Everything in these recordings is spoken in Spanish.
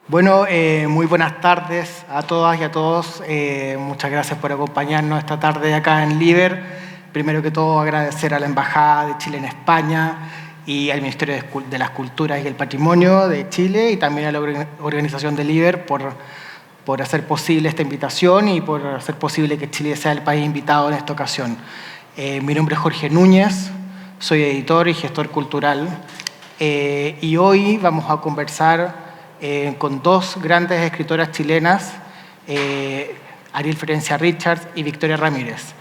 Bueno, muy buenas tardes a todas y a todos. Muchas gracias por acompañarnos esta tarde acá en Liber. Primero que todo, agradecer a la Embajada de Chile en España y al Ministerio de las Culturas y el Patrimonio de Chile y también a la organización de Liber por hacer posible esta invitación y por hacer posible que Chile sea el país invitado en esta ocasión. Mi nombre es Jorge Núñez, soy editor y gestor cultural y hoy vamos a conversar con dos grandes escritoras chilenas, Ariel Florencia Richards y Victoria Ramírez.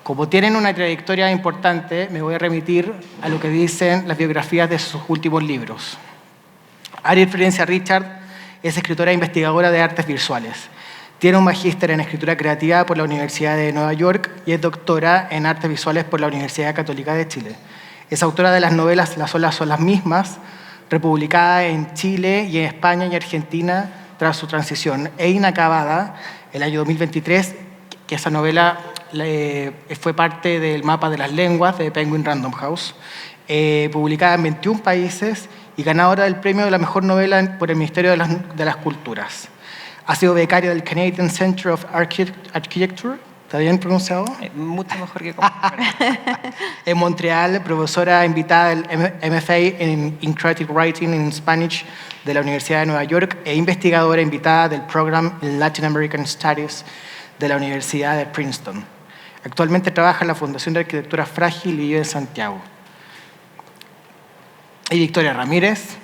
Como tienen una trayectoria importante, me voy a remitir a lo que dicen las biografías de sus últimos libros. Ariel Florencia Richards es escritora e investigadora de artes visuales. Tiene un magíster en escritura creativa por la Universidad de Nueva York y es doctora en artes visuales por la Universidad Católica de Chile. Es autora de las novelas Las olas son las mismas, republicada en Chile y en España y Argentina tras su transición, e Inacabada, el año 2023, que esa novela fue parte del mapa de las lenguas de Penguin Random House, publicada en 21 países y ganadora del premio de la mejor novela por el Ministerio de las Culturas. Ha sido becaria del Canadian Center of Architecture, ¿está bien pronunciado? Mucho mejor que En Montreal, profesora invitada del MFA in Creative Writing in Spanish de la Universidad de Nueva York e investigadora invitada del Program in Latin American Studies de la Universidad de Princeton. Actualmente trabaja en la Fundación de Arquitectura Frágil y vive en Santiago. Y Victoria Ramírez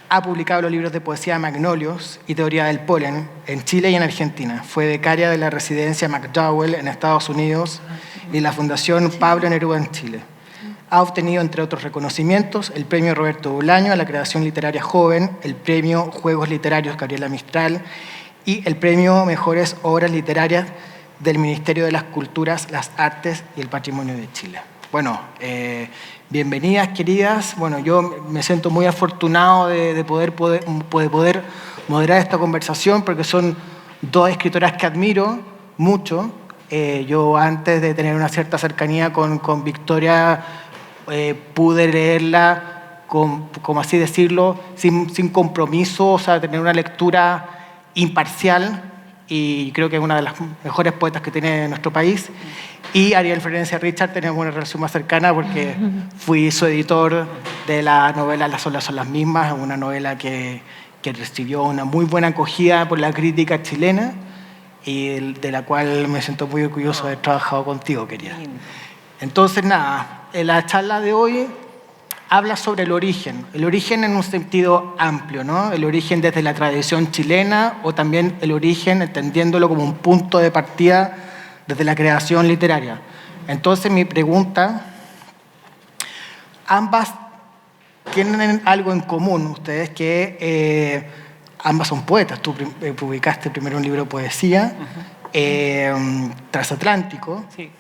ha publicado los libros de poesía Magnolios y Teoría del Polen en Chile y en Argentina. Fue becaria de la residencia McDowell en Estados Unidos y la Fundación Pablo Neruda en Chile. Ha obtenido, entre otros reconocimientos, el Premio Roberto Bolaño a la creación literaria joven, el Premio Juegos Literarios Gabriela Mistral y el Premio Mejores Obras Literarias del Ministerio de las Culturas, las Artes y el Patrimonio de Chile. Bueno, bienvenidas, queridas. Bueno, yo me siento muy afortunado de poder moderar esta conversación porque son dos escritoras que admiro mucho. Yo antes de tener una cierta cercanía con Victoria pude leerla, como así decirlo, sin compromiso, o sea, tener una lectura imparcial, y creo que es una de las mejores poetas que tiene nuestro país. Y Ariel Florencia Richards tenemos una relación más cercana porque fui su editor de la novela Las olas son las mismas, una novela que recibió una muy buena acogida por la crítica chilena y de la cual me siento muy orgulloso de haber trabajado contigo, querida. Entonces, nada, la charla de hoy habla sobre el origen en un sentido amplio, ¿no? El origen desde la tradición chilena o también el origen entendiéndolo como un punto de partida desde la creación literaria. Entonces, mi pregunta, ambas tienen algo en común, ustedes, que ambas son poetas. Tú publicaste primero un libro de poesía, Transatlántico. Sí.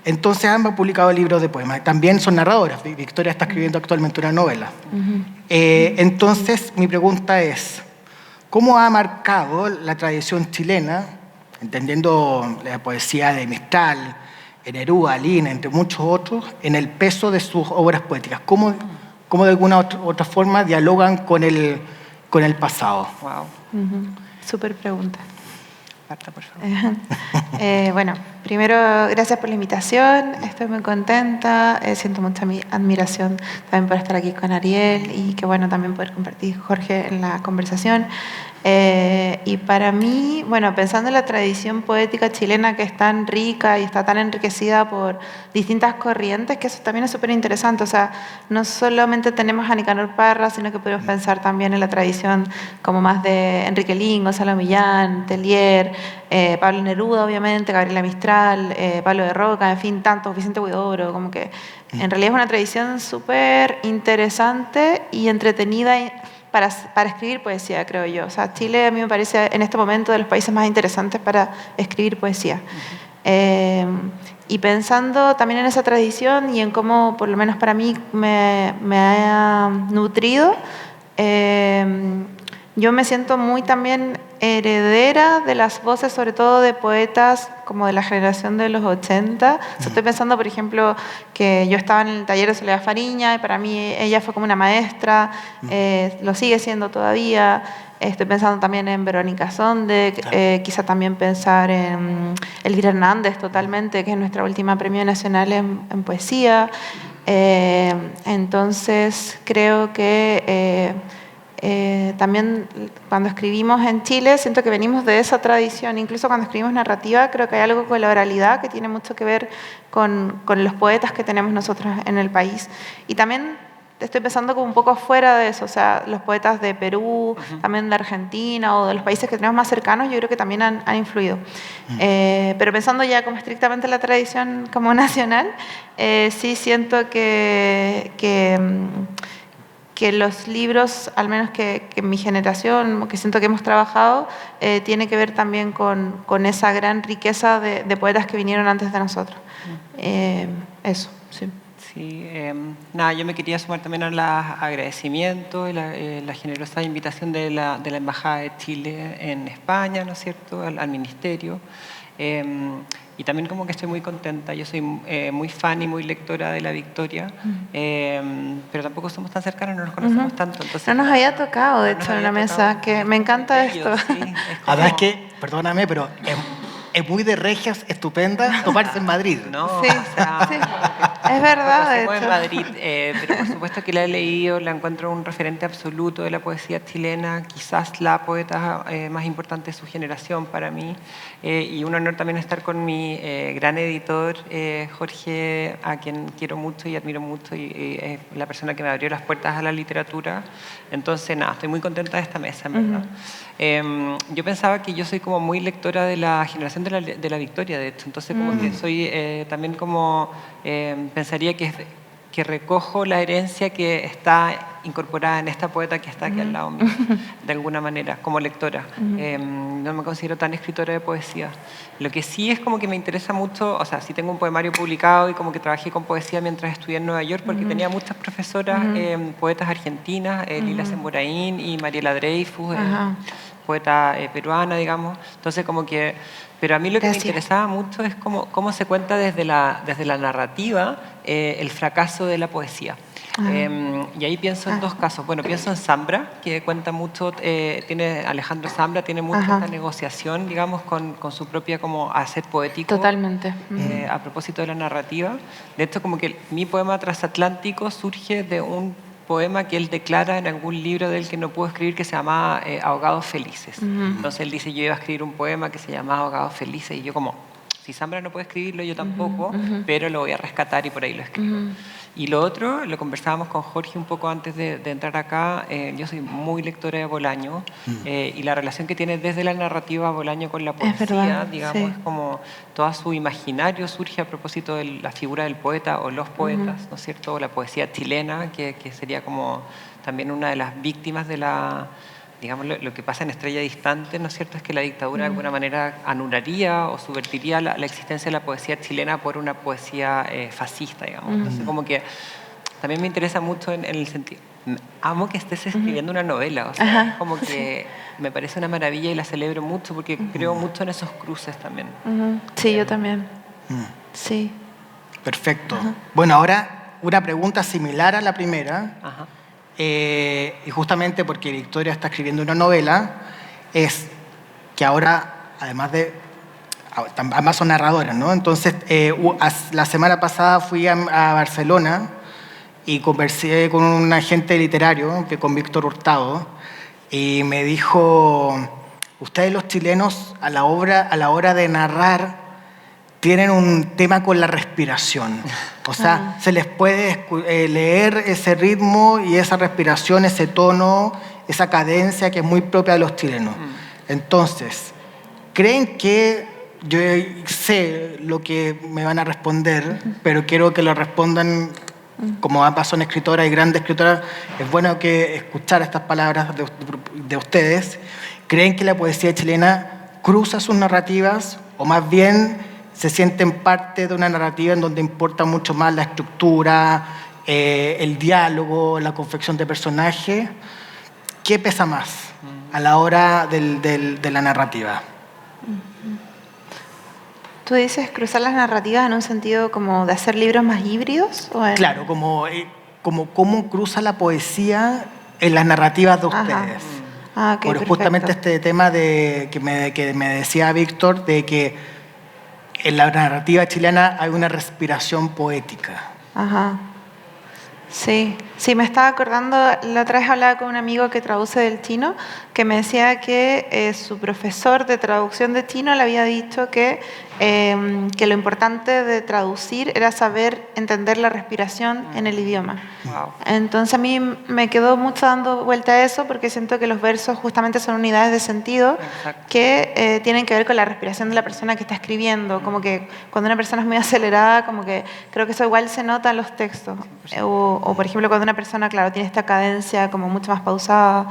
Entonces, ambas han publicado libros de poemas. También son narradoras. Victoria está escribiendo actualmente una novela. Entonces, mi pregunta es, ¿cómo ha marcado la tradición chilena, entendiendo la poesía de Mistral, Neruda, Lina, entre muchos otros, en el peso de sus obras poéticas? ¿Cómo de alguna otra forma dialogan con el pasado? Wow. Súper pregunta. Marta, por favor. Bueno, primero, gracias por la invitación. Estoy muy contenta. Siento mucha admiración también por estar aquí con Ariel y que bueno, también poder compartir Jorge en la conversación. Y para mí, bueno, pensando en la tradición poética chilena que es tan rica y está tan enriquecida por distintas corrientes, que eso también es súper interesante. O sea, no solamente tenemos a Nicanor Parra, sino que podemos pensar también en la tradición como más de Enrique Lin, Gonzalo Millán, Tellier, Pablo Neruda, obviamente, Gabriela Mistral, Pablo de Roca, en fin, tantos, Vicente Huidobro, como que en realidad es una tradición súper interesante y entretenida para escribir poesía, creo yo. O sea, Chile a mí me parece en este momento de los países más interesantes para escribir poesía. Y pensando también en esa tradición y en cómo, por lo menos para mí, me ha nutrido, yo me siento muy también heredera de las voces, sobre todo de poetas como de la generación de los 80. O sea, estoy pensando, por ejemplo, que yo estaba en el taller de Soledad Fariña y para mí ella fue como una maestra, lo sigue siendo todavía. Estoy pensando también en Verónica Sonde, quizá también pensar en Elvira Hernández totalmente, que es nuestra última premio nacional en poesía. Entonces creo que también cuando escribimos en Chile siento que venimos de esa tradición, incluso cuando escribimos narrativa creo que hay algo con la oralidad que tiene mucho que ver con los poetas que tenemos nosotros en el país. Y también estoy pensando como un poco afuera de eso, o sea, los poetas de Perú, también de Argentina o de los países que tenemos más cercanos, yo creo que también han influido. Pero pensando ya como estrictamente en la tradición como nacional, sí siento que los libros, al menos que mi generación, que siento que hemos trabajado, tiene que ver también con esa gran riqueza de poetas que vinieron antes de nosotros. Eso, sí. Sí, nada, yo me quería sumar también a los agradecimientos y la generosa invitación de la Embajada de Chile en España, ¿no es cierto?, al Ministerio. Y también como que estoy muy contenta. Yo soy muy fan y muy lectora de La Victoria, pero tampoco somos tan cercanos, no nos conocemos tanto. Entonces, no nos había tocado, de hecho, en la mesa, que me encanta esto. Sí, es como... Además que, perdóname, pero es muy de regias, estupenda, tomarse en Madrid. No, Sí, o sea, sí. Es verdad, de en hecho. Madrid, pero por supuesto que la he leído, la encuentro un referente absoluto de la poesía chilena, quizás la poeta más importante de su generación para mí, y un honor también estar con mi gran editor, Jorge, a quien quiero mucho y admiro mucho, y es la persona que me abrió las puertas a la literatura. Entonces, nada, estoy muy contenta de esta mesa, en verdad. Yo pensaba que yo soy como muy lectora de la generación de la Victoria, de hecho, entonces como que soy también como... pensaría que recojo la herencia que está incorporada en esta poeta que está aquí al lado mío, de alguna manera, como lectora. No me considero tan escritora de poesía. Lo que sí es como que me interesa mucho, o sea, sí tengo un poemario publicado y como que trabajé con poesía mientras estudié en Nueva York porque tenía muchas profesoras, poetas argentinas, Lila Semboraín y Mariela Dreyfus, poeta peruana, digamos. Entonces como que... Pero a mí lo que me interesaba mucho es cómo se cuenta desde la narrativa el fracaso de la poesía. Y ahí pienso en dos casos. Bueno, pienso en Zambra, que cuenta mucho, Alejandro Zambra tiene mucho esta negociación, digamos, con su propia como hacer poético. Totalmente. A propósito de la narrativa. De hecho, como que mi poema transatlántico surge de un poema que él declara en algún libro de él que no pudo escribir que se llamaba Ahogados Felices. Entonces él dice, yo iba a escribir un poema que se llamaba Ahogados Felices y yo como, si Zambra no puede escribirlo, yo tampoco, pero lo voy a rescatar y por ahí lo escribo. Y lo otro, lo conversábamos con Jorge un poco antes de entrar acá, yo soy muy lectora de Bolaño y la relación que tiene desde la narrativa Bolaño con la poesía, digamos, es como todo su imaginario surge a propósito de la figura del poeta o los poetas, ¿no es cierto? O la poesía chilena, que sería como también una de las víctimas de la... Digamos, lo que pasa en Estrella Distante, ¿no es cierto?, es que la dictadura de alguna manera anularía o subvertiría la existencia de la poesía chilena por una poesía fascista, digamos. Entonces, como que también me interesa mucho en el sentido... Amo que estés escribiendo una novela, o sea, como que me parece una maravilla y la celebro mucho porque creo mucho en esos cruces también. Sí, yo también. Sí. Perfecto. Bueno, ahora una pregunta similar a la primera. Y justamente porque Victoria está escribiendo una novela, es que ahora, además son narradoras, ¿no? Entonces, la semana pasada fui a Barcelona y conversé con un agente literario, con Víctor Hurtado, y me dijo, ustedes los chilenos a la hora de narrar tienen un tema con la respiración. O sea, se les puede leer ese ritmo y esa respiración, ese tono, esa cadencia que es muy propia de los chilenos. Entonces, ¿creen que yo sé lo que me van a responder, pero quiero que lo respondan como ambas son escritoras y grandes escritoras? Es bueno que escuchar estas palabras de ustedes. ¿Creen que la poesía chilena cruza sus narrativas o más bien se sienten parte de una narrativa en donde importa mucho más la estructura, el diálogo, la confección de personajes? ¿Qué pesa más? a la hora de la narrativa. ¿Tú dices cruzar las narrativas en un sentido como de hacer libros más híbridos? Claro, como cómo cruza la poesía en las narrativas de ustedes. Ajá. Ah, ok, Por justamente este tema que me decía Víctor, de que en la narrativa chilena hay una respiración poética. Ajá. Sí, me estaba acordando, la otra vez hablaba con un amigo que traduce del chino, que me decía que su profesor de traducción de chino le había dicho que lo importante de traducir era saber entender la respiración en el idioma. Wow. Entonces a mí me quedó mucho dando vuelta a eso porque siento que los versos justamente son unidades de sentido. Exacto. Que tienen que ver con la respiración de la persona que está escribiendo. Como que cuando una persona es muy acelerada, como que creo que eso igual se nota en los textos. O por ejemplo, cuando una persona, claro, tiene esta cadencia como mucho más pausada.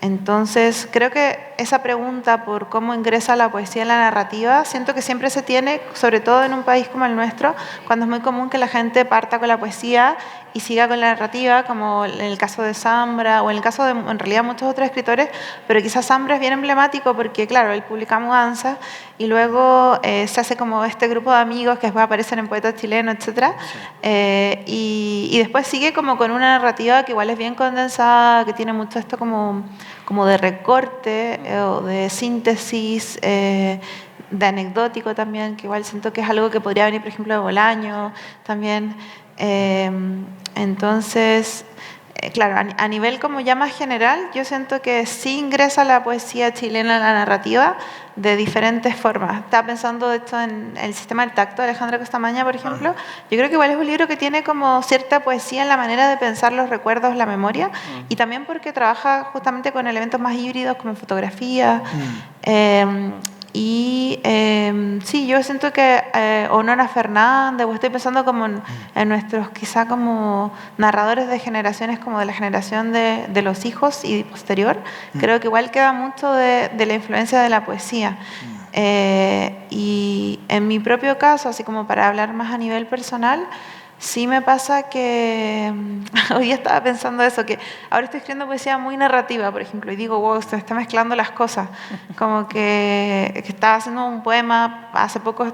Entonces, creo que esa pregunta por cómo ingresa la poesía en la narrativa, siento que siempre se tiene, sobre todo en un país como el nuestro, cuando es muy común que la gente parta con la poesía y siga con la narrativa, como en el caso de Zambra o en el caso de, en realidad, muchos otros escritores, pero quizás Zambra es bien emblemático porque, claro, él publica mudanzas y luego se hace como este grupo de amigos que después aparecen en Poetas Chilenos, etc. Y después sigue como con una narrativa que igual es bien condensada, que tiene mucho esto como de recorte o de síntesis, de anecdótico también, que igual siento que es algo que podría venir, por ejemplo, de Bolaño también. Entonces, claro, a nivel como ya más general, yo siento que sí ingresa la poesía chilena en la narrativa de diferentes formas. Estaba pensando, de hecho, en El sistema del tacto de Alejandra Costamaña, por ejemplo. Yo creo que igual es un libro que tiene como cierta poesía en la manera de pensar los recuerdos, la memoria, y también porque trabaja justamente con elementos más híbridos como fotografía. Sí, yo siento que Honora Fernández, o estoy pensando como en nuestros quizá como narradores de generaciones, como de la generación de los hijos y posterior, creo que igual queda mucho de la influencia de la poesía. Y en mi propio caso, así como para hablar más a nivel personal, sí me pasa que hoy día estaba pensando eso, que ahora estoy escribiendo poesía muy narrativa, por ejemplo, y digo, wow, se está mezclando las cosas. Como que estaba haciendo un poema, hace poco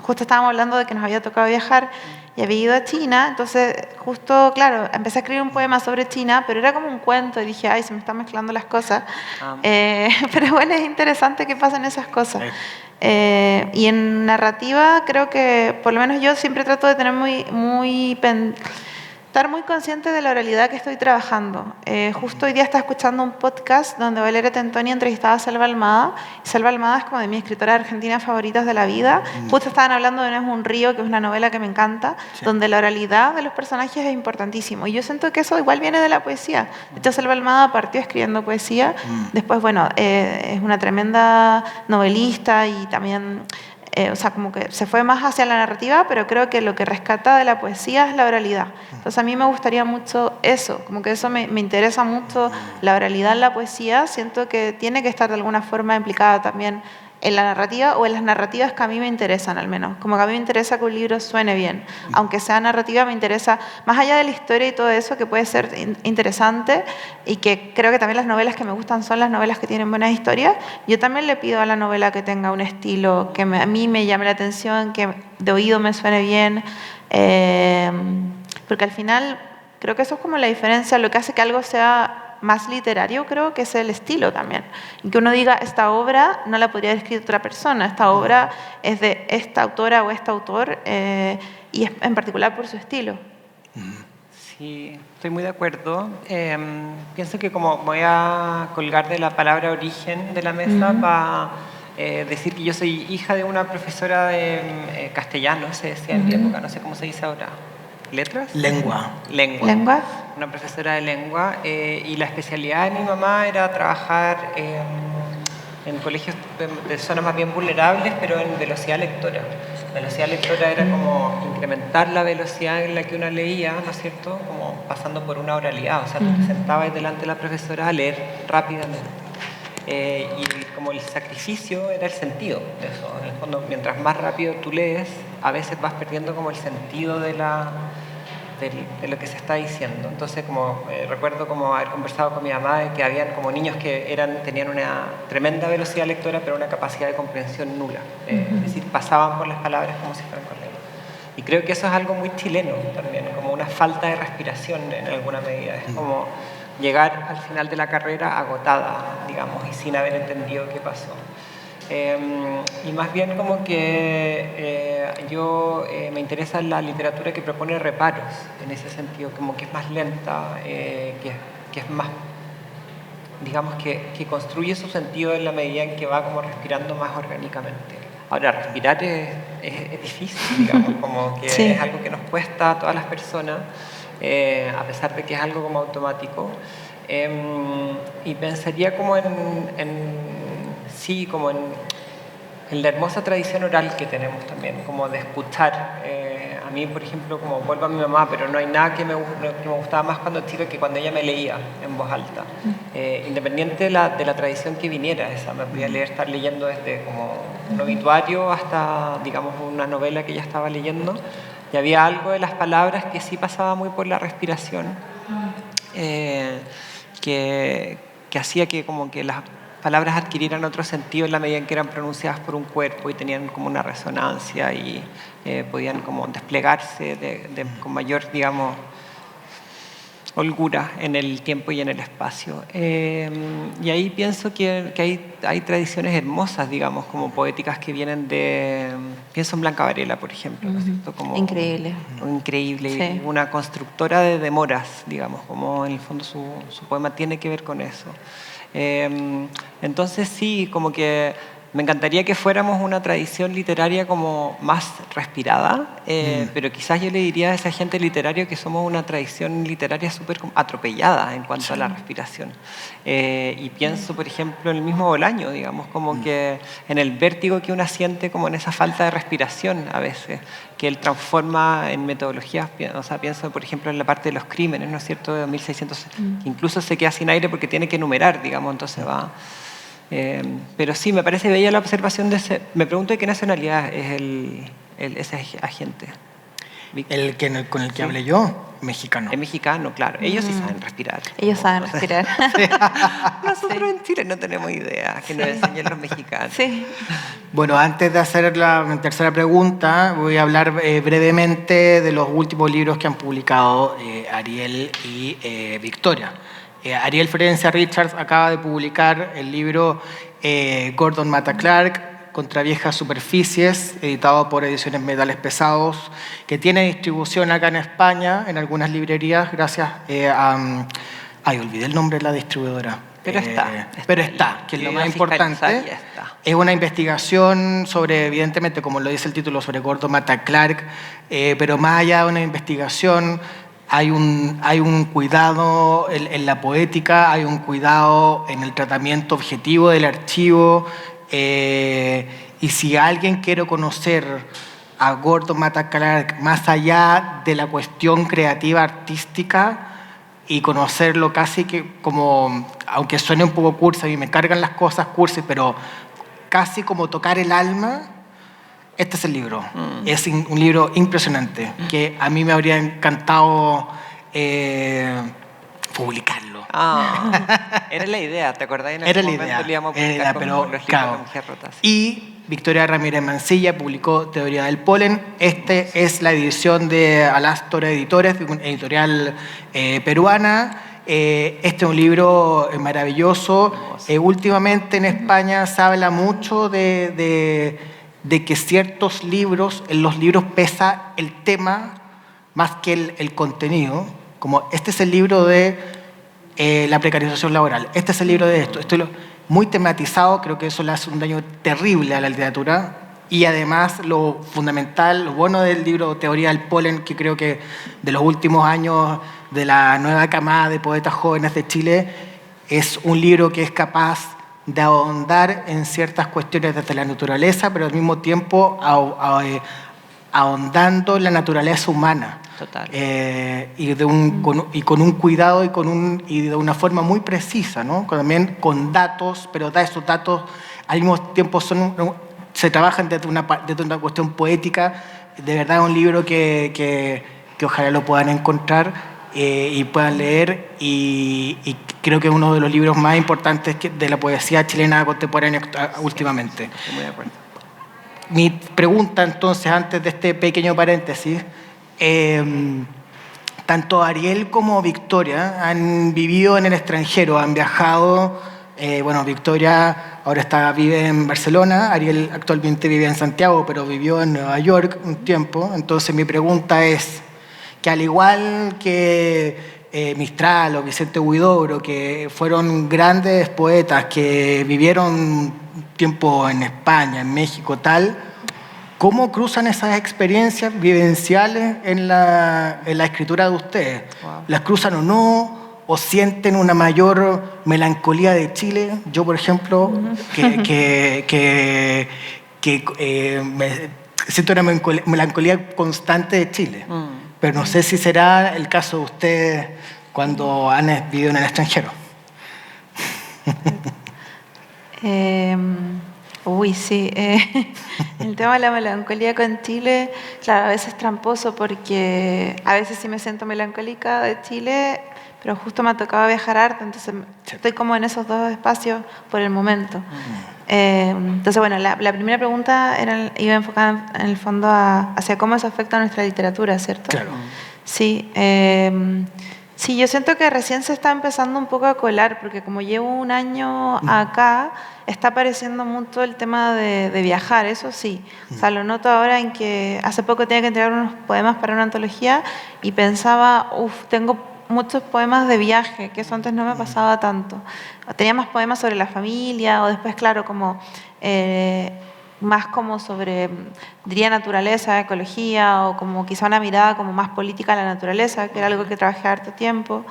justo estábamos hablando de que nos había tocado viajar y había ido a China, entonces justo, claro, empecé a escribir un poema sobre China, pero era como un cuento y dije, ay, se me están mezclando las cosas. Pero bueno, es interesante que pasen esas cosas. Y en narrativa creo que por lo menos yo siempre trato de tener estar muy consciente de la oralidad que estoy trabajando. Justo hoy día estaba escuchando un podcast donde Valeria Tentoni entrevistaba a Selva Almada. Selva Almada es como de mis escritoras argentinas favoritas de la vida. Justo estaban hablando de No es un río, que es una novela que me encanta, donde la oralidad de los personajes es importantísimo. Y yo siento que eso igual viene de la poesía. De hecho, Selva Almada partió escribiendo poesía. Después, bueno, es una tremenda novelista y también... o sea, como que se fue más hacia la narrativa, pero creo que lo que rescata de la poesía es la oralidad. Entonces a mí me gustaría mucho eso, como que eso me interesa mucho, la oralidad en la poesía. Siento que tiene que estar de alguna forma implicada también en la narrativa o en las narrativas que a mí me interesan, al menos. Como que a mí me interesa que un libro suene bien. Aunque sea narrativa, me interesa, más allá de la historia y todo eso, que puede ser interesante y que creo que también las novelas que me gustan son las novelas que tienen buenas historias. Yo también le pido a la novela que tenga un estilo que a mí me llame la atención, que de oído me suene bien, porque al final creo que eso es como la diferencia, lo que hace que algo sea más literario, creo que es el estilo también. Y que uno diga, esta obra no la podría haber escrito otra persona, esta obra es de esta autora o este autor, y es en particular por su estilo. Sí, estoy muy de acuerdo. Pienso que como voy a colgar de la palabra origen de la mesa para decir que yo soy hija de una profesora de castellano, se decía en mi época, no sé cómo se dice ahora. ¿Letras? Lengua. ¿Lengua? Una profesora de lengua. Y la especialidad de mi mamá era trabajar en colegios de zonas más bien vulnerables, pero en velocidad lectora. Velocidad lectora era como incrementar la velocidad en la que uno leía, ¿no es cierto? Como pasando por una oralidad. O sea, tú te sentabas delante de la profesora a leer rápidamente. Y como el sacrificio era el sentido de eso. En el fondo, mientras más rápido tú lees, a veces vas perdiendo como el sentido de de lo que se está diciendo. Entonces, como recuerdo como haber conversado con mi mamá de que habían como niños que tenían una tremenda velocidad lectora, pero una capacidad de comprensión nula. Es decir, pasaban por las palabras como si fueran corriendo. Y creo que eso es algo muy chileno también, como una falta de respiración en alguna medida. Es como llegar al final de la carrera agotada, digamos, y sin haber entendido qué pasó. Y más bien como que yo me interesa la literatura que propone reparos, en ese sentido, como que es más lenta, que es más, digamos, que construye su sentido en la medida en que va como respirando más orgánicamente. Ahora, respirar es difícil, digamos, como que Sí. es algo que nos cuesta a todas las personas, a pesar de que es algo como automático. Y pensaría como sí, como en la hermosa tradición oral que tenemos también, como de escuchar. A mí, por ejemplo, como vuelvo a mi mamá, pero no hay nada que me gustaba más cuando chica que cuando ella me leía en voz alta. Independiente de la tradición que viniera, esa me podía estar leyendo desde como un obituario hasta, digamos, una novela que ella estaba leyendo, y había algo de las palabras que sí pasaba muy por la respiración, que hacía que como que las palabras adquirieran otro sentido en la medida en que eran pronunciadas por un cuerpo y tenían como una resonancia y podían como desplegarse con mayor, digamos, holgura en el tiempo y en el espacio. Y ahí pienso que hay tradiciones hermosas, digamos, como poéticas que vienen de... Pienso en Blanca Varela, por ejemplo, ¿no es cierto? Como, Increíble. Increíble, Sí. una constructora de demoras, digamos, como en el fondo su poema tiene que ver con eso. Entonces sí, como que me encantaría que fuéramos una tradición literaria como más respirada, pero quizás yo le diría a esa gente literaria que somos una tradición literaria súper atropellada en cuanto a la respiración. Y pienso, por ejemplo, en el mismo Bolaño, digamos, como que en el vértigo que uno siente como en esa falta de respiración a veces, que él transforma en metodologías, o sea, pienso, por ejemplo, en la parte de los crímenes, ¿no es cierto?, de 1600, que incluso se queda sin aire porque tiene que enumerar, digamos, entonces va... pero sí, me parece bella la observación de ese... Me pregunto de qué nacionalidad es ese agente. Con el que Sí. hablé yo, mexicano. Es mexicano, claro. Ellos sí saben respirar. Ellos saben respirar. Nosotros en Chile no tenemos idea que nos enseñen los mexicanos. Sí. Bueno, antes de hacer la tercera pregunta, voy a hablar brevemente de los últimos libros que han publicado Ariel y Victoria. Ariel Florencia Richards acaba de publicar el libro Gordon Mata Clark, Contra Viejas Superficies, editado por Ediciones Metales Pesados, que tiene distribución acá en España, en algunas librerías, gracias a... Ay, olvidé el nombre de la distribuidora. Pero está. Pero está, que es lo más importante. Ya está. Es una investigación sobre, evidentemente, como lo dice el título, sobre Gordon Mata Clark, pero más allá de una investigación, hay un cuidado en la poética, hay un cuidado en el tratamiento objetivo del archivo, y si alguien quiere conocer a Gordon Mata Clark más allá de la cuestión creativa artística y conocerlo casi que como, aunque suene un poco cursi, a mí me cargan las cosas cursi, pero casi como tocar el alma, este es el libro. Es un libro impresionante que a mí me habría encantado publicarlo. Era la idea, ¿te acordás? En Era algún la momento idea, le íbamos a publicar como pero los libros claro. de Mujer Rota, sí. Y Victoria Ramírez Mancilla publicó Teoría del Polen. Este es la edición de Alastor Editores, una editorial peruana. Este es un libro maravilloso. Últimamente en España se habla mucho de que ciertos libros, en los libros pesa el tema más que el contenido. Como este es el libro de la precarización laboral, este es el libro de esto, muy tematizado, creo que eso le hace un daño terrible a la literatura. Y además lo fundamental, lo bueno del libro Teoría del Polen, que creo que de los últimos años de la nueva camada de poetas jóvenes de Chile, es un libro que es capaz de ahondar en ciertas cuestiones desde la naturaleza, pero al mismo tiempo ahondando en la naturaleza humana. Total. Y con un cuidado y de una forma muy precisa, ¿no? También con datos, pero esos datos al mismo tiempo se trabajan desde una cuestión poética. De verdad es un libro que que ojalá lo puedan encontrar y puedan leer, y creo que es uno de los libros más importantes de la poesía chilena contemporánea últimamente. Estoy muy de acuerdo. Mi pregunta entonces, antes de este pequeño paréntesis, tanto Ariel como Victoria han vivido en el extranjero, han viajado. Bueno, Victoria ahora vive en Barcelona, Ariel actualmente vive en Santiago, pero vivió en Nueva York un tiempo. Entonces mi pregunta es que, al igual que Mistral o Vicente Huidobro, que fueron grandes poetas que vivieron un tiempo en España, en México, ¿cómo cruzan esas experiencias vivenciales en la escritura de ustedes? Wow. ¿Las cruzan o no? ¿O sienten una mayor melancolía de Chile? Yo, por ejemplo, siento una melancolía constante de Chile. Pero no sé si será el caso de ustedes cuando han vivido en el extranjero. Sí. El tema de la melancolía con Chile, claro, a veces es tramposo porque a veces sí me siento melancólica de Chile, pero justo me ha tocado viajar harto, entonces estoy como en esos dos espacios por el momento. Entonces, bueno, la primera pregunta iba enfocada en el fondo hacia cómo eso afecta a nuestra literatura, ¿cierto? Claro. Sí. Sí, yo siento que recién se está empezando un poco a colar, porque como llevo un año acá, está apareciendo mucho el tema de viajar, eso sí. O sea, lo noto ahora en que hace poco tenía que entregar unos poemas para una antología y pensaba, tengo muchos poemas de viaje, que eso antes no me pasaba tanto. Tenía más poemas sobre la familia, o después, claro, como más como sobre, diría, naturaleza, ecología, o como quizá una mirada como más política a la naturaleza, que era algo que trabajé harto tiempo.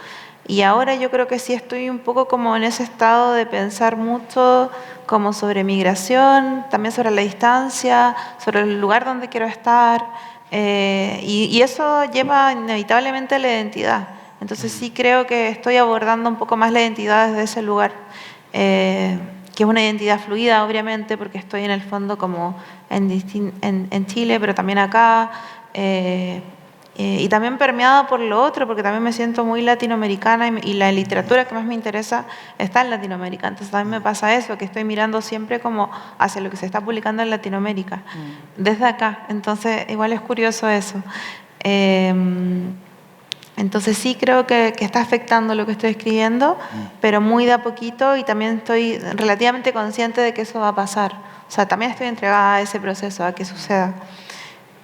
Y ahora yo creo que sí estoy un poco como en ese estado de pensar mucho como sobre migración, también sobre la distancia, sobre el lugar donde quiero estar, y eso lleva inevitablemente a la identidad. Entonces sí creo que estoy abordando un poco más la identidad desde ese lugar, que es una identidad fluida, obviamente, porque estoy en el fondo como en Chile, pero también acá, y también permeada por lo otro, porque también me siento muy latinoamericana y la literatura que más me interesa está en Latinoamérica. Entonces también me pasa eso, que estoy mirando siempre como hacia lo que se está publicando en Latinoamérica, desde acá. Entonces igual es curioso eso. Entonces sí creo que está afectando lo que estoy escribiendo, pero muy de a poquito, y también estoy relativamente consciente de que eso va a pasar. O sea, también estoy entregada a ese proceso, a que suceda.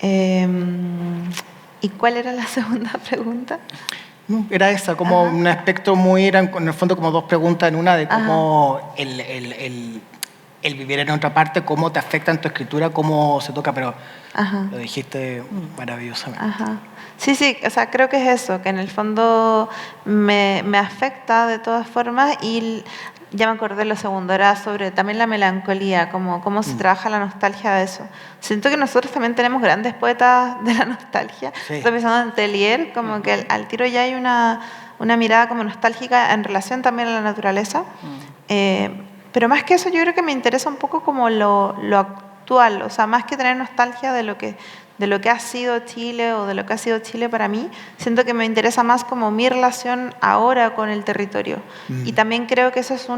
¿Y cuál era la segunda pregunta? No, era esa, como un aspecto eran en el fondo como dos preguntas en una, de cómo el vivir en otra parte, cómo te afecta en tu escritura, cómo se toca, pero lo dijiste maravillosamente. Sí, o sea, creo que es eso, que en el fondo me afecta de todas formas, y ya me acordé lo segundo, era sobre también la melancolía, cómo se trabaja la nostalgia de eso. Siento que nosotros también tenemos grandes poetas de la nostalgia. Sí. Estoy pensando en Tellier, como que al tiro ya hay una mirada como nostálgica en relación también a la naturaleza. Pero más que eso, yo creo que me interesa un poco como lo actual, o sea, más que tener nostalgia de lo que ha sido Chile o de lo que ha sido Chile para mí, siento que me interesa más como mi relación ahora con el territorio. Y también creo que eso es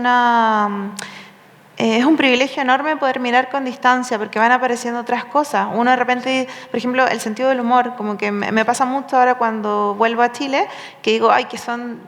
es un privilegio enorme poder mirar con distancia, porque van apareciendo otras cosas. Uno de repente, por ejemplo, el sentido del humor, como que me pasa mucho ahora cuando vuelvo a Chile, que digo, ay, que son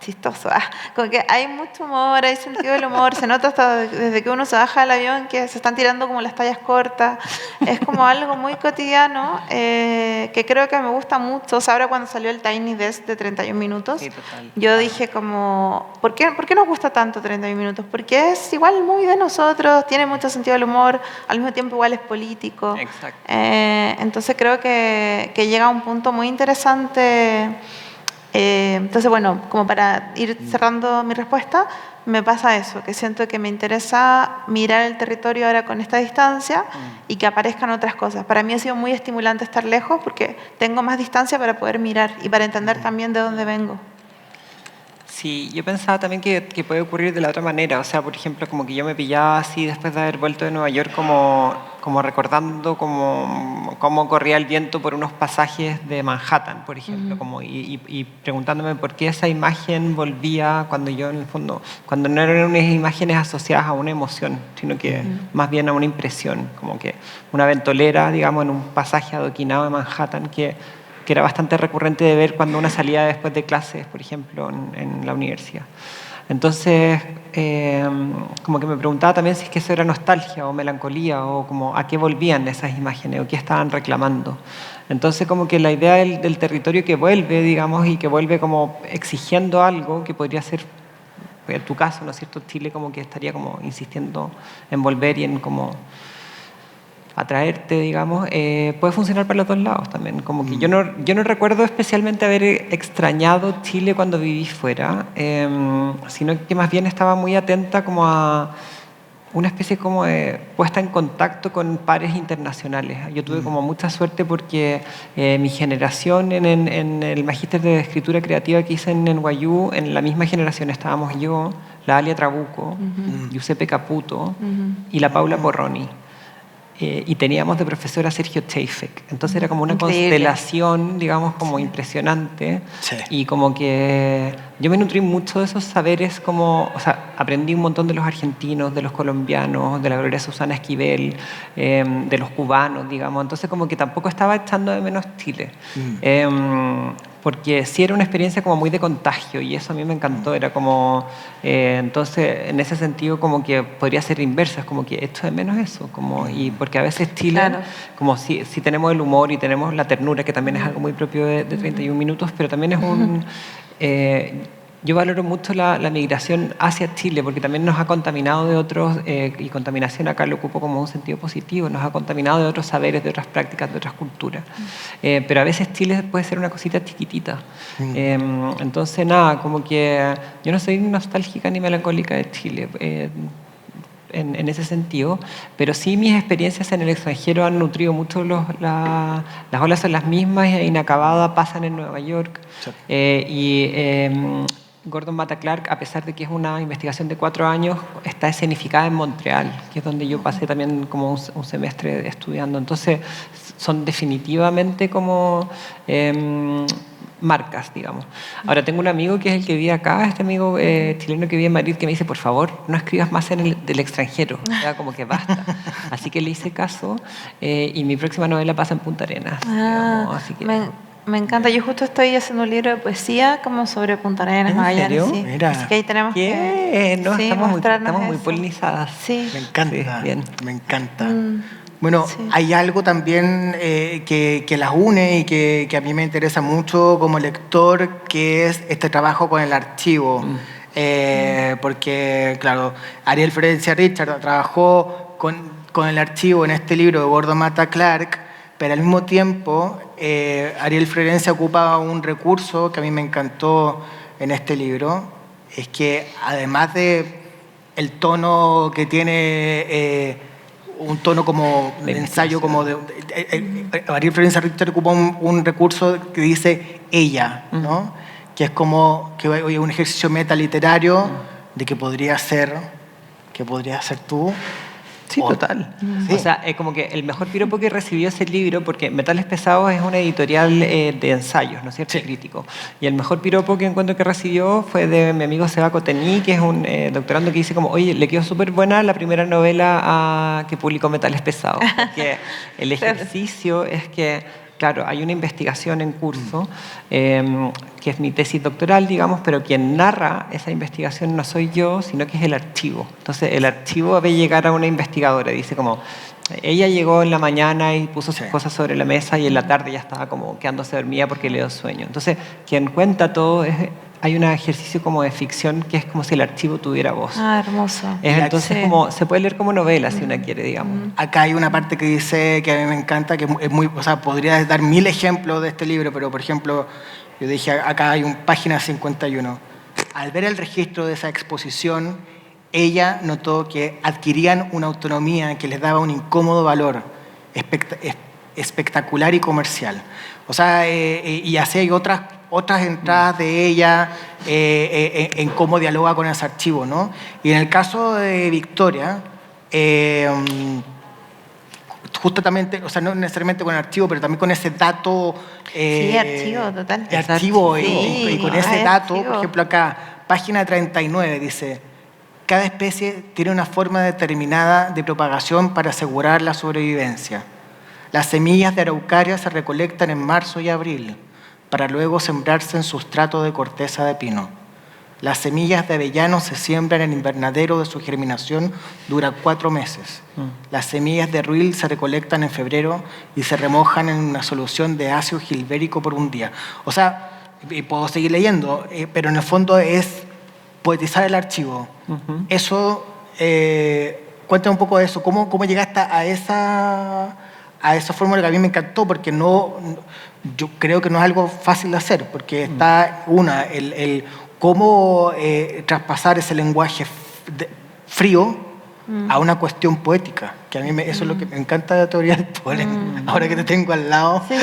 chistosos. Como que hay mucho humor, hay sentido del humor, se nota hasta desde que uno se baja del avión que se están tirando como las tallas cortas. Es como algo muy cotidiano, que creo que me gusta mucho. O sea, ahora cuando salió el Tiny Desk de 31 minutos, Sí, total. yo dije como, ¿por qué nos gusta tanto 31 minutos? Porque es igual muy de nosotros, tiene mucho sentido del humor, al mismo tiempo igual es político. Exacto. Entonces creo que llega a un punto muy interesante. Entonces, bueno, como para ir cerrando mi respuesta, me pasa eso, que siento que me interesa mirar el territorio ahora con esta distancia y que aparezcan otras cosas. Para mí ha sido muy estimulante estar lejos porque tengo más distancia para poder mirar y para entender también de dónde vengo. Sí, yo pensaba también que puede ocurrir de la otra manera. O sea, por ejemplo, como que yo me pillaba así después de haber vuelto de Nueva York, como recordando cómo corría el viento por unos pasajes de Manhattan, por ejemplo, y preguntándome por qué esa imagen volvía cuando yo, en el fondo, cuando no eran unas imágenes asociadas a una emoción, sino que más bien a una impresión, como que una ventolera, digamos, en un pasaje adoquinado de Manhattan que era bastante recurrente de ver cuando una salía después de clases, por ejemplo, en la universidad. Entonces, como que me preguntaba también si es que eso era nostalgia o melancolía o como a qué volvían esas imágenes o qué estaban reclamando. Entonces, como que la idea del territorio que vuelve, digamos, y que vuelve como exigiendo algo que podría ser, en tu caso, ¿no es cierto? Chile como que estaría como insistiendo en volver y en como atraerte, digamos, puede funcionar para los dos lados también. Como que yo no recuerdo especialmente haber extrañado Chile cuando viví fuera, sino que más bien estaba muy atenta como a una especie como de puesta en contacto con pares internacionales. Yo tuve como mucha suerte porque mi generación en el magíster de escritura creativa que hice en NYU, en la misma generación estábamos yo, la Alia Trabuco, Giuseppe Caputo y la Paula Porroni. Y teníamos de profesora a Sergio Chafek. Entonces era como una constelación, digamos, como impresionante. Sí. Y como que yo me nutrí mucho de esos saberes, como, o sea, aprendí un montón de los argentinos, de los colombianos, de la Gloria Susana Esquivel, de los cubanos, digamos. Entonces como que tampoco estaba echando de menos Chile. Porque sí era una experiencia como muy de contagio y eso a mí me encantó. Era como, entonces, en ese sentido, como que podría ser inversa, es como que echo de menos eso. Como, y porque a veces Chile, como si tenemos el humor y tenemos la ternura, que también es algo muy propio de 31 minutos, pero también es un... yo valoro mucho la migración hacia Chile porque también nos ha contaminado de otros, y contaminación acá lo ocupo como un sentido positivo, nos ha contaminado de otros saberes, de otras prácticas, de otras culturas. Pero a veces Chile puede ser una cosita chiquitita. Entonces, nada, como que yo no soy nostálgica ni melancólica de Chile. En ese sentido, pero sí mis experiencias en el extranjero han nutrido mucho las olas son las mismas, inacabada, pasan en Nueva York. Gordon Matta Clark, a pesar de que es una investigación de 4 años, está escenificada en Montreal, que es donde yo pasé también como un semestre estudiando. Entonces, son definitivamente como marcas, digamos. Ahora, tengo un amigo que es el que vive acá, este amigo chileno que vive en Madrid, que me dice, por favor, no escribas más del extranjero. Era como que basta. Así que le hice caso y mi próxima novela pasa en Punta Arenas. Digamos, así que... Me encanta. Yo justo estoy haciendo un libro de poesía como sobre Punta Arenas, Magallanes. Sí. Mira. Así que ahí tenemos que no, sí, estamos muy polinizadas. Sí. Me encanta, sí, bien. Me encanta. Bueno, hay algo también que las une y que a mí me interesa mucho como lector, que es este trabajo con el archivo. Porque, claro, Ariel Florencia Richard trabajó con el archivo en este libro de Gordon Matta Clark, pero al mismo tiempo Ariel Florencia ocupaba un recurso que a mí me encantó en este libro, es que además de el tono que tiene, un tono como de ensayo, como Ariel Florencia Richter ocupa un recurso que dice ella, ¿no? Que es como que un ejercicio metaliterario de que podría ser tú. Sí, total. Sí. O sea, como que el mejor piropo que recibió ese libro, porque Metales Pesados es una editorial de ensayos, ¿no es cierto? Sí. Crítico. Y el mejor piropo que encuentro que recibió fue de mi amigo Seba Cotení, que es un doctorando que dice como, oye, le quedó súper buena la primera novela que publicó Metales Pesados. Porque el ejercicio es que... Claro, hay una investigación en curso, que es mi tesis doctoral, digamos, pero quien narra esa investigación no soy yo, sino que es el archivo. Entonces, el archivo ve llegar a una investigadora, dice como, ella llegó en la mañana y puso sus cosas sobre la mesa y en la tarde ya estaba como quedándose dormida porque le dio sueño. Entonces, quien cuenta todo hay un ejercicio como de ficción que es como si el archivo tuviera voz. Ah, hermoso. Entonces, como, se puede leer como novela si una quiere, digamos. Acá hay una parte que dice que a mí me encanta, que es muy, o sea, podría dar 1000 ejemplos de este libro, pero por ejemplo, yo dije, acá hay página 51. Al ver el registro de esa exposición, ella notó que adquirían una autonomía que les daba un incómodo valor espectacular y comercial. O sea, y así hay otras otras entradas de ella en cómo dialoga con ese archivo, ¿no? Y en el caso de Victoria, justamente, o sea, no necesariamente con el archivo, pero también con ese dato. Sí, archivo, total. Archivo, Sí, y con ese dato, archivo. por ejemplo, acá, página 39, dice: cada especie tiene una forma determinada de propagación para asegurar la sobrevivencia. Las semillas de araucaria se recolectan en marzo y abril, para luego sembrarse en sustrato de corteza de pino. Las semillas de avellano se siembran en invernadero de su germinación, dura 4 meses. Las semillas de ruil se recolectan en febrero y se remojan en una solución de ácido gilbérico por un día. O sea, puedo seguir leyendo, pero en el fondo es poetizar el archivo. Eso, cuéntame un poco de eso. ¿Cómo llegaste a esa fórmula que a mí me encantó? Porque yo creo que no es algo fácil de hacer, porque está el cómo traspasar ese lenguaje frío a una cuestión poética, que a mí eso es lo que me encanta de la teoría del polen, ahora que te tengo al lado. Sí,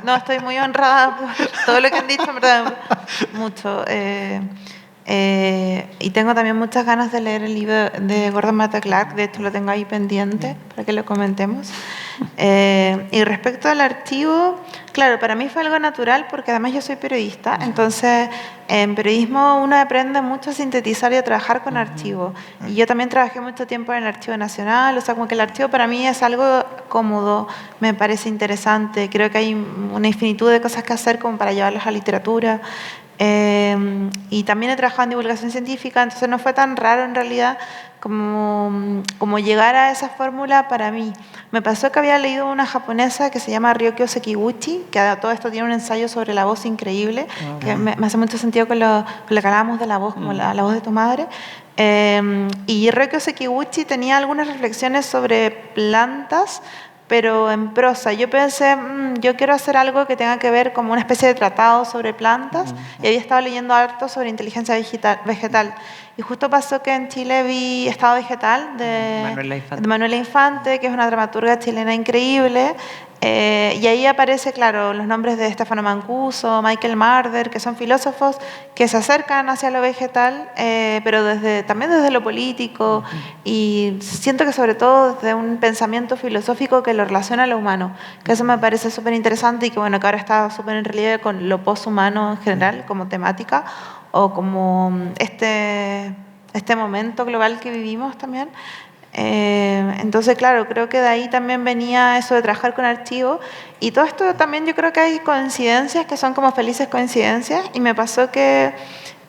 no, estoy muy honrada por todo lo que han dicho, en verdad, mucho. Y tengo también muchas ganas de leer el libro de Gordon Matta Clark, de hecho lo tengo ahí pendiente para que lo comentemos. Y respecto al archivo, claro, para mí fue algo natural porque además yo soy periodista, entonces en periodismo uno aprende mucho a sintetizar y a trabajar con archivo. Y yo también trabajé mucho tiempo en el Archivo Nacional, o sea, como que el archivo para mí es algo cómodo, me parece interesante, creo que hay una infinitud de cosas que hacer como para llevarlas a literatura. Y también he trabajado en divulgación científica, entonces no fue tan raro en realidad como llegar a esa fórmula para mí. Me pasó que había leído una japonesa que se llama Ryokyo Sekiguchi, que a todo esto tiene un ensayo sobre la voz increíble, que me hace mucho sentido con lo que hablábamos de la voz, como la voz de tu madre. Y Ryokyo Sekiguchi tenía algunas reflexiones sobre plantas, pero en prosa. Yo pensé, yo quiero hacer algo que tenga que ver como una especie de tratado sobre plantas, y había estado leyendo harto sobre inteligencia vegetal. Y justo pasó que en Chile vi Estado Vegetal de Manuela Infante, que es una dramaturga chilena increíble, y ahí aparece, claro, los nombres de Stefano Mancuso, Michael Marder, que son filósofos que se acercan hacia lo vegetal, pero también desde lo político, y siento que sobre todo desde un pensamiento filosófico que lo relaciona a lo humano, que eso me parece súper interesante y que, bueno, que ahora está súper en relieve con lo poshumano en general como temática, o como este momento global que vivimos también. Entonces, claro, creo que de ahí también venía eso de trabajar con archivos, y todo esto también yo creo que hay coincidencias que son como felices coincidencias, y me pasó que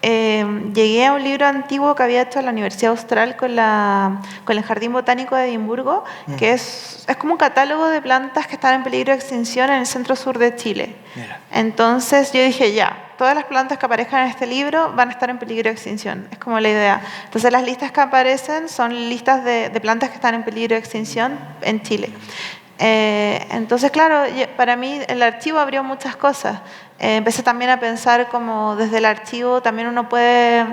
llegué a un libro antiguo que había hecho en la Universidad Austral con el Jardín Botánico de Edimburgo, que es como un catálogo de plantas que están en peligro de extinción en el centro-sur de Chile. Mira. Entonces yo dije, ya, todas las plantas que aparezcan en este libro van a estar en peligro de extinción, es como la idea. Entonces las listas que aparecen son listas de plantas que están en peligro de extinción en Chile. Entonces, claro, para mí el archivo abrió muchas cosas. Empecé también a pensar como desde el archivo también uno puede...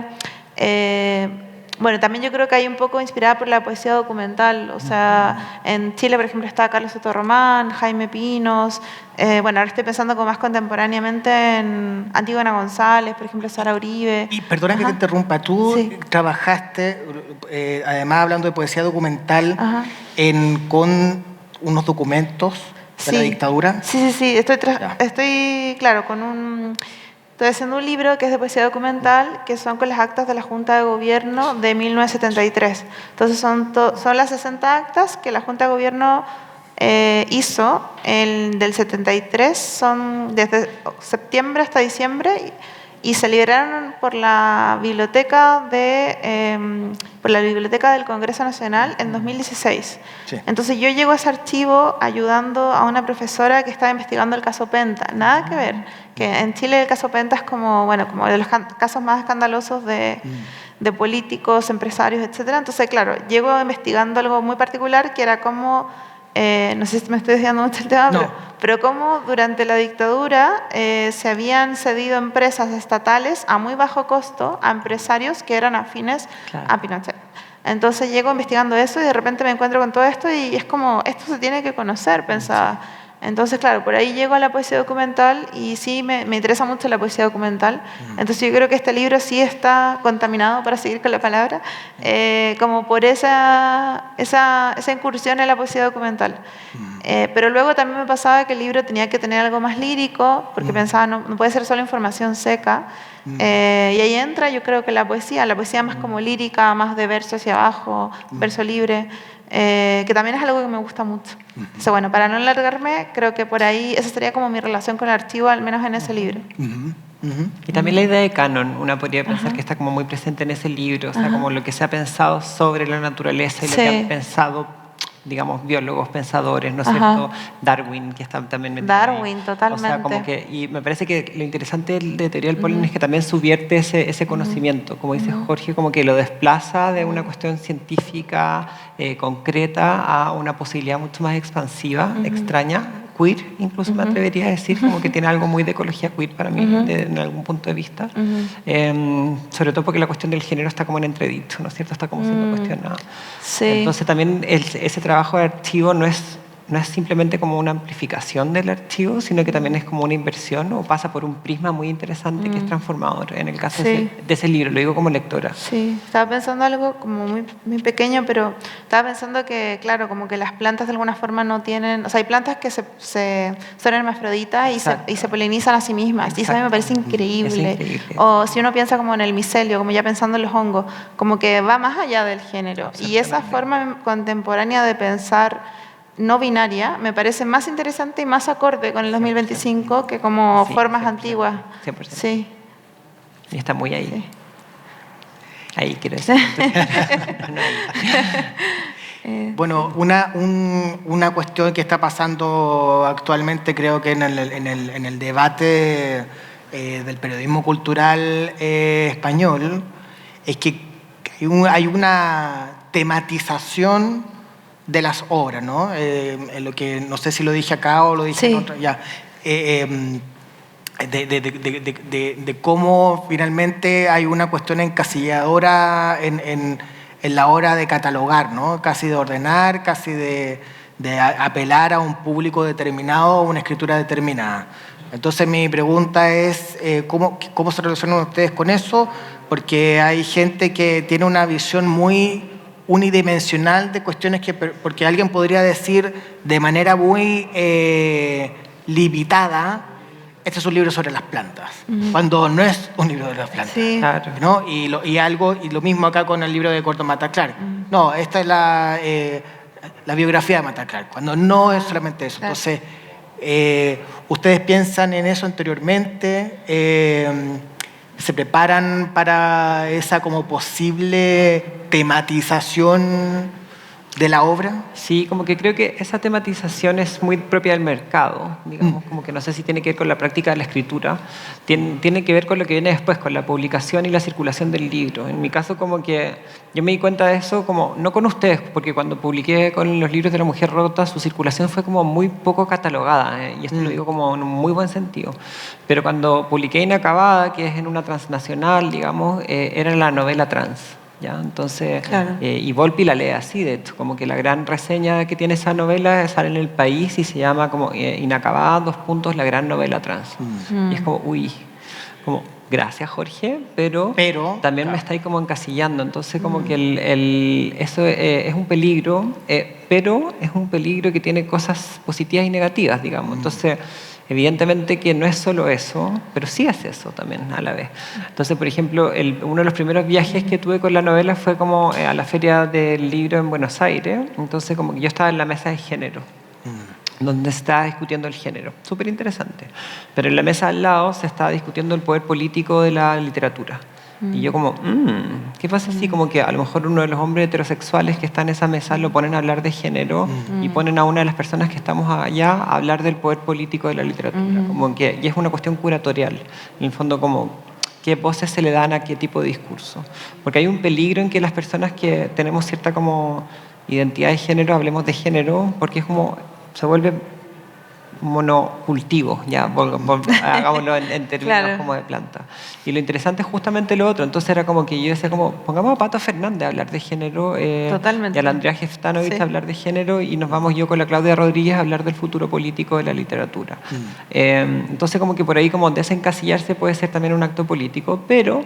bueno, también yo creo que hay un poco inspirada por la poesía documental. O sea, en Chile, por ejemplo, está Carlos Soto Román, Jaime Pinos. Bueno, ahora estoy pensando como más contemporáneamente en Antígona González, por ejemplo, Sara Uribe. Y perdona que te interrumpa, tú trabajaste, además hablando de poesía documental, con unos documentos de la dictadura. Sí, estoy claro, estoy haciendo un libro que es de poesía documental, que son con las actas de la Junta de Gobierno de 1973. Entonces son las 60 actas que la Junta de Gobierno hizo del 73, son desde septiembre hasta diciembre, y se liberaron por la biblioteca del Congreso Nacional en 2016. Sí. Entonces yo llego a ese archivo ayudando a una profesora que estaba investigando el caso Penta. Nada que ver, que en Chile el caso Penta es como de los casos más escandalosos de políticos, empresarios, etc. Entonces, claro, llego investigando algo muy particular, que era cómo... no sé si me estoy desviando mucho el tema, pero cómo durante la dictadura se habían cedido empresas estatales a muy bajo costo a empresarios que eran afines a Pinochet. Entonces llego investigando eso y de repente me encuentro con todo esto y es como, esto se tiene que conocer, pensaba. Entonces, claro, por ahí llego a la poesía documental y sí me interesa mucho la poesía documental. Entonces yo creo que este libro sí está contaminado, para seguir con la palabra, como por esa incursión en la poesía documental. Pero luego también me pasaba que el libro tenía que tener algo más lírico, porque pensaba, no puede ser solo información seca. Y ahí entra, yo creo que la poesía más como lírica, más de verso hacia abajo, verso libre, que también es algo que me gusta mucho. Entonces, bueno, para no alargarme, creo que por ahí esa sería como mi relación con el archivo, al menos en ese libro. Y también la idea de canon, una podría pensar que está como muy presente en ese libro, o sea, como lo que se ha pensado sobre la naturaleza y lo que han pensado, digamos, biólogos, pensadores, ¿no es cierto? Darwin, que está también metido Darwin, ahí. totalmente. O sea, como que, y me parece que lo interesante de teoría del polen es que también subvierte ese conocimiento, como dice Jorge, como que lo desplaza de una cuestión científica concreta a una posibilidad mucho más expansiva, extraña, queer, incluso me atrevería a decir, como que tiene algo muy de ecología queer para mí, en algún punto de vista. Sobre todo porque la cuestión del género está como en entredicho, ¿no es cierto? Está como siendo cuestionada. Sí. Entonces también ese trabajo de archivo no es simplemente como una amplificación del archivo, sino que también es como una inversión o pasa por un prisma muy interesante que es transformador en el caso de ese libro, lo digo como lectora. Sí, estaba pensando algo como muy, muy pequeño, pero estaba pensando que, claro, como que las plantas de alguna forma no tienen, o sea, hay plantas que son hermafroditas y se polinizan a sí mismas, y eso a mí me parece increíble. O si uno piensa como en el micelio, como ya pensando en los hongos, como que va más allá del género. Y esa forma contemporánea de pensar no binaria me parece más interesante y más acorde con el 2025 que como formas 100%, antiguas. 100%. Sí. Y está muy ahí. Sí. Ahí quiero decir. Bueno, una cuestión que está pasando actualmente, creo que en el debate del periodismo cultural español, es que hay una tematización de las obras, ¿no? En lo que no sé si lo dije acá o lo dije en otra, ya. De cómo finalmente hay una cuestión encasilladora en la hora de catalogar, ¿no? Casi de ordenar, casi de apelar a un público determinado o una escritura determinada. Entonces mi pregunta es, ¿cómo se relacionan ustedes con eso? Porque hay gente que tiene una visión muy unidimensional de cuestiones porque alguien podría decir de manera muy limitada, este es un libro sobre las plantas, cuando no es un libro de las plantas. Sí. Claro. ¿No? Y lo mismo acá con el libro de Corto Mata Clark. No, esta es la biografía de Mata Clark, cuando no es solamente eso. Claro. Entonces, ¿ustedes piensan en eso anteriormente? ¿Se preparan para esa como posible tematización de la obra? Sí, como que creo que esa tematización es muy propia del mercado, digamos, como que no sé si tiene que ver con la práctica de la escritura, tiene que ver con lo que viene después, con la publicación y la circulación del libro. En mi caso, como que yo me di cuenta de eso, como no con ustedes, porque cuando publiqué con los libros de La Mujer Rota, su circulación fue como muy poco catalogada, y esto lo digo como en un muy buen sentido. Pero cuando publiqué Inacabada, que es en una transnacional, digamos, era la novela trans. ¿Ya? Entonces, claro. Y Volpi la lee así, de hecho, como que la gran reseña que tiene esa novela sale en El País y se llama como Inacabada, la gran novela trans. Y es como, uy, como, gracias Jorge, pero también me está ahí como encasillando, entonces como que eso es un peligro, pero es un peligro que tiene cosas positivas y negativas, digamos, entonces evidentemente que no es solo eso, pero sí es eso también a la vez. Entonces, por ejemplo, uno de los primeros viajes que tuve con la novela fue como a la Feria del Libro en Buenos Aires, entonces como que yo estaba en la mesa de género, donde se estaba discutiendo el género, súper interesante, pero en la mesa al lado se estaba discutiendo el poder político de la literatura. Y yo como, ¿qué pasa si como que a lo mejor uno de los hombres heterosexuales que está en esa mesa lo ponen a hablar de género y ponen a una de las personas que estamos allá a hablar del poder político de la literatura? Como que, y es una cuestión curatorial, en el fondo como qué voces se le dan a qué tipo de discurso. Porque hay un peligro en que las personas que tenemos cierta como identidad de género hablemos de género, porque es como, se vuelve monocultivos, ya, hagámoslo en términos Claro. como de planta. Y lo interesante es justamente lo otro. Entonces era como que yo decía, como, pongamos a Pato Fernández a hablar de género, Totalmente. y a la Andrea Jeftanovich Sí. a hablar de género, y nos vamos yo con la Claudia Rodríguez a hablar del futuro político de la literatura. Entonces como que por ahí como desencasillarse puede ser también un acto político, pero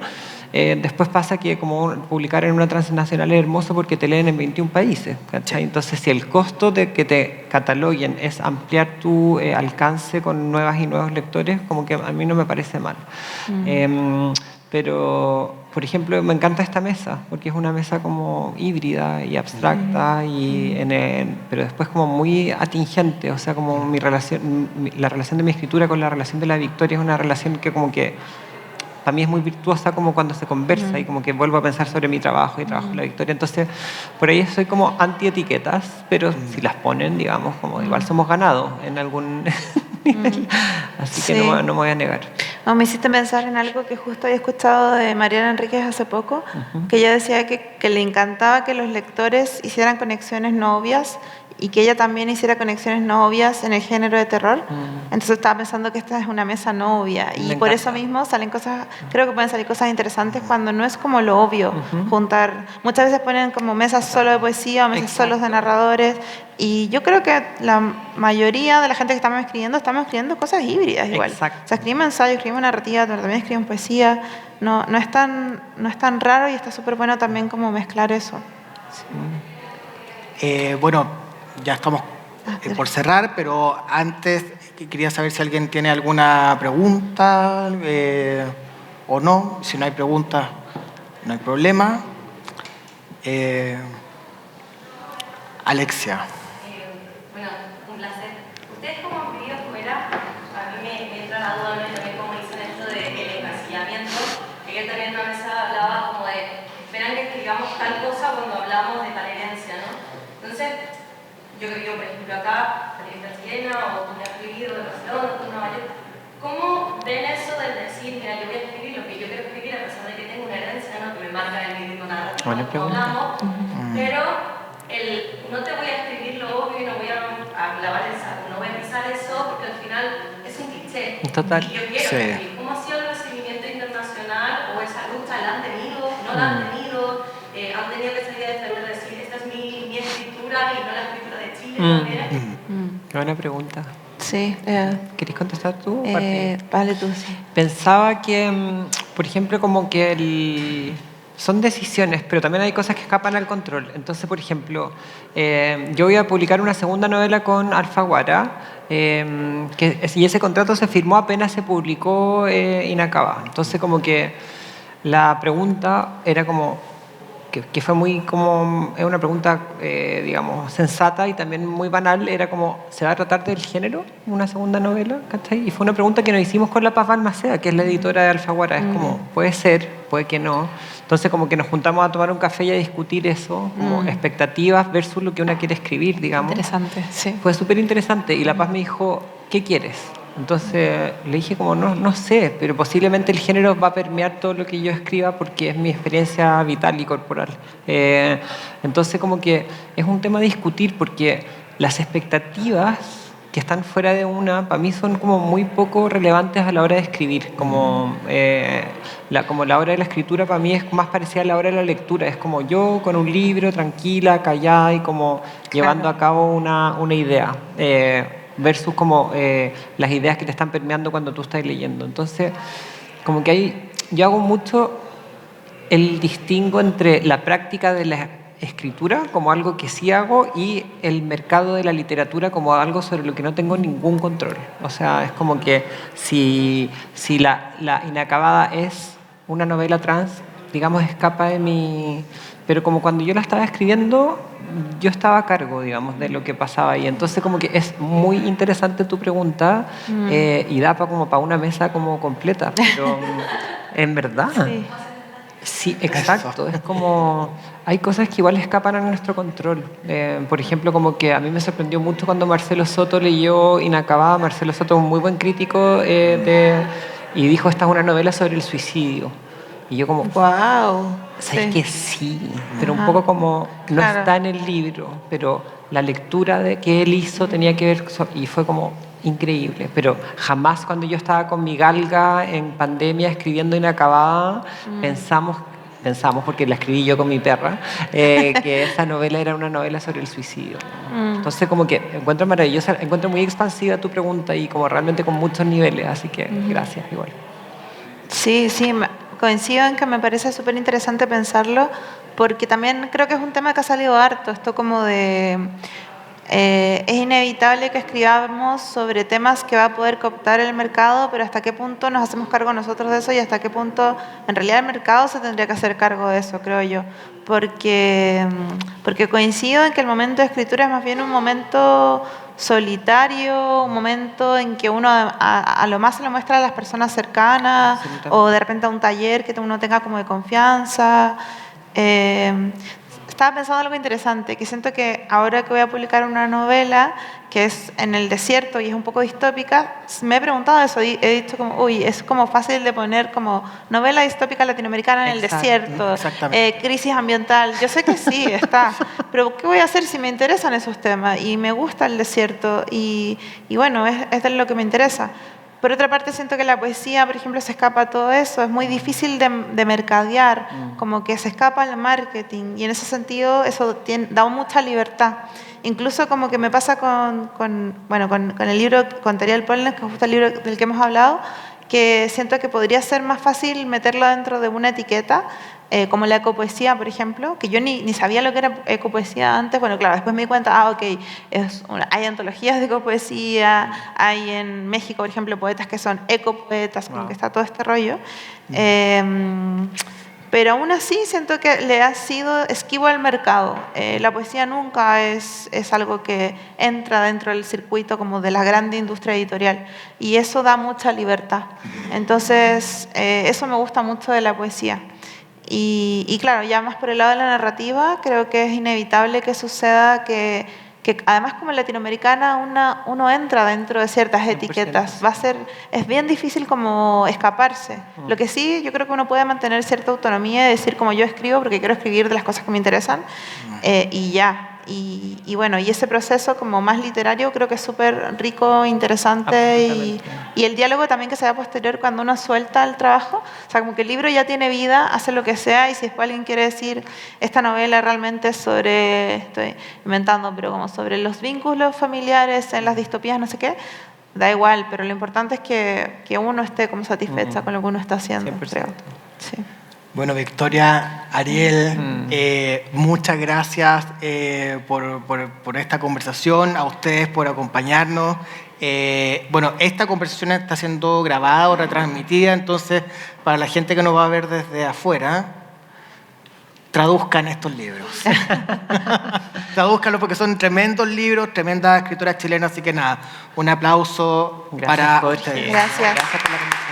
después pasa que como publicar en una transnacional es hermoso porque te leen en 21 países, ¿cachai? Entonces si el costo de que te cataloguen es ampliar tu alcance con nuevas y nuevos lectores, como que a mí no me parece mal. Pero, por ejemplo, me encanta esta mesa, porque es una mesa como híbrida y abstracta, pero después como muy atingente, o sea, como la relación de mi escritura con la relación de la Victoria es una relación que como que para mí es muy virtuosa como cuando se conversa y como que vuelvo a pensar sobre mi trabajo y trabajo en la Victoria. Entonces, por ahí soy como anti-etiquetas, pero si las ponen, digamos, como igual somos ganados en algún nivel. Así que Sí. no me voy a negar. No, me hiciste pensar en algo que justo había escuchado de Mariana Enríquez hace poco, que ella decía que le encantaba que los lectores hicieran conexiones no obvias y que ella también hiciera conexiones no obvias en el género de terror. Entonces estaba pensando que esta es una mesa no obvia y Me por encanta. eso mismo salen cosas, creo que pueden salir cosas interesantes cuando no es como lo obvio juntar. Muchas veces ponen como mesas solo de poesía o mesas solos de narradores y yo creo que la mayoría de la gente que estamos escribiendo cosas híbridas igual. Exacto. O sea, escribimos ensayo, escribimos narrativa, pero también escribimos poesía. No es tan raro y está súper bueno también como mezclar eso. Bueno, ya estamos por cerrar, pero antes quería saber si alguien tiene alguna pregunta o no. Si no hay preguntas, no hay problema. Alexia. Bueno, un placer. ¿Ustedes cómo han vivido fuera? A mí me entra la duda, ¿no? Y también como dicen esto del encasillamiento, que él también en una mesa hablaba como de, esperan que escribamos tal cosa cuando hablamos de tal herencia, ¿no? Entonces, yo que vivo, por ejemplo, acá, periodista chilena, o tú me has vivido de Barcelona, tú en Nueva York, ¿cómo ven eso del decir, mira, yo voy a escribir lo que yo quiero escribir a pesar de que tengo una herencia, ¿no? Que me marca el ritmo narrativo, Buena como pregunta. hablamos, pero no te voy a escribir lo obvio y no voy a clavar el saco, no voy a pisar eso porque al final es un cliché. Total. Y yo quiero Sí. escribir. ¿Cómo ha sido el recibimiento internacional o esa lucha? ¿La han tenido? ¿No la han tenido? ¿Han tenido que salir a defender, decir, esta es mi escritura y no la escritura de Chile también? Qué buena pregunta. Sí. ¿Querés contestar tú? Martín? Vale, tú sí. Pensaba que, por ejemplo, como que son decisiones, pero también hay cosas que escapan al control. Entonces, por ejemplo, yo voy a publicar una segunda novela con Alfaguara, y ese contrato se firmó apenas se publicó Inacabada. Entonces, como que la pregunta era como, que fue muy como, es una pregunta, digamos, sensata y también muy banal, era como, ¿se va a tratar del género una segunda novela? ¿Cachai? Y fue una pregunta que nos hicimos con La Paz Balmaceda, que es la editora de Alfaguara. Es como, puede ser, puede que no. Entonces como que nos juntamos a tomar un café y a discutir eso, como expectativas versus lo que una quiere escribir, digamos. Interesante, sí. Fue súper interesante y La Paz me dijo, ¿qué quieres? Entonces le dije como, no sé, pero posiblemente el género va a permear todo lo que yo escriba porque es mi experiencia vital y corporal. Entonces como que es un tema a discutir porque las expectativas que están fuera de una, para mí son como muy poco relevantes a la hora de escribir. Como la hora de la escritura para mí es más parecida a la hora de la lectura. Es como yo con un libro, tranquila, callada y como llevando a cabo una idea. Versus como las ideas que te están permeando cuando tú estás leyendo. Entonces, como que ahí yo hago mucho el distingo entre la práctica de la escritura como algo que sí hago y el mercado de la literatura como algo sobre lo que no tengo ningún control. O sea, es como que si la Inacabada es una novela trans, digamos, escapa de mi... Pero como cuando yo la estaba escribiendo, yo estaba a cargo, digamos, de lo que pasaba ahí. Entonces, como que es muy interesante tu pregunta y da como para una mesa como completa. Pero en verdad... Sí. Sí, exacto. Es como... Hay cosas que igual escapan a nuestro control. Por ejemplo, como que a mí me sorprendió mucho cuando Marcelo Soto leyó Inacabada. Marcelo Soto es un muy buen crítico y dijo, esta es una novela sobre el suicidio. Y yo como... Wow. ¿Sabes que sí? Pero un poco como... No Claro. está en el libro, pero la lectura que él hizo tenía que ver... Y fue como increíble, pero jamás cuando yo estaba con mi galga en pandemia escribiendo Inacabada, pensamos, porque la escribí yo con mi perra, que esa novela era una novela sobre el suicidio. Entonces como que encuentro maravillosa, encuentro muy expansiva tu pregunta y como realmente con muchos niveles, así que gracias igual. Sí, sí, coincido en que me parece súper interesante pensarlo, porque también creo que es un tema que ha salido harto, esto como de... es inevitable que escribamos sobre temas que va a poder cooptar el mercado, pero hasta qué punto nos hacemos cargo nosotros de eso y hasta qué punto en realidad el mercado se tendría que hacer cargo de eso, creo yo. Porque coincido en que el momento de escritura es más bien un momento solitario, un momento en que uno a lo más se lo muestra a las personas cercanas o de repente a un taller que uno tenga como de confianza. Estaba pensando algo interesante, que siento que ahora que voy a publicar una novela que es en el desierto y es un poco distópica, me he preguntado eso y he dicho como, uy, es como fácil de poner como novela distópica latinoamericana en el desierto, crisis ambiental. Yo sé que sí, está, pero ¿qué voy a hacer si me interesan esos temas? Y me gusta el desierto y bueno, es de lo que me interesa. Por otra parte, siento que la poesía, por ejemplo, se escapa a todo eso. Es muy difícil de mercadear, como que se escapa al marketing. Y en ese sentido, eso da mucha libertad. Incluso como que me pasa con el libro, con Teoría del Polen, que es justo el libro del que hemos hablado, que siento que podría ser más fácil meterlo dentro de una etiqueta, como la ecopoesía, por ejemplo, que yo ni sabía lo que era ecopoesía antes. Bueno, claro, después me di cuenta, ok, hay antologías de ecopoesía, hay en México, por ejemplo, poetas que son ecopoetas, como que está todo este rollo. Pero aún así siento que le ha sido esquivo al mercado. La poesía nunca es algo que entra dentro del circuito como de la grande industria editorial y eso da mucha libertad. Entonces, eso me gusta mucho de la poesía. Y claro, ya más por el lado de la narrativa, creo que es inevitable que suceda que además como latinoamericana uno entra dentro de ciertas etiquetas. Es bien difícil como escaparse. Lo que sí, yo creo que uno puede mantener cierta autonomía y decir como yo escribo porque quiero escribir de las cosas que me interesan y ya. Y bueno, y ese proceso como más literario creo que es súper rico, interesante y el diálogo también que se da posterior cuando uno suelta el trabajo, o sea, como que el libro ya tiene vida, hace lo que sea y si después alguien quiere decir esta novela realmente es sobre, estoy inventando, pero como sobre los vínculos familiares en las distopías, no sé qué, da igual, pero lo importante es que uno esté como satisfecha con lo que uno está haciendo, 100%. creo. Sí. Bueno, Victoria, Ariel, muchas gracias por esta conversación, a ustedes por acompañarnos. Bueno, esta conversación está siendo grabada o retransmitida, entonces para la gente que nos va a ver desde afuera, traduzcan estos libros. Tradúzcanlos porque son tremendos libros, tremendas escritoras chilenas, así que nada, un aplauso para Jorge. ustedes. Gracias. Gracias por la conversación.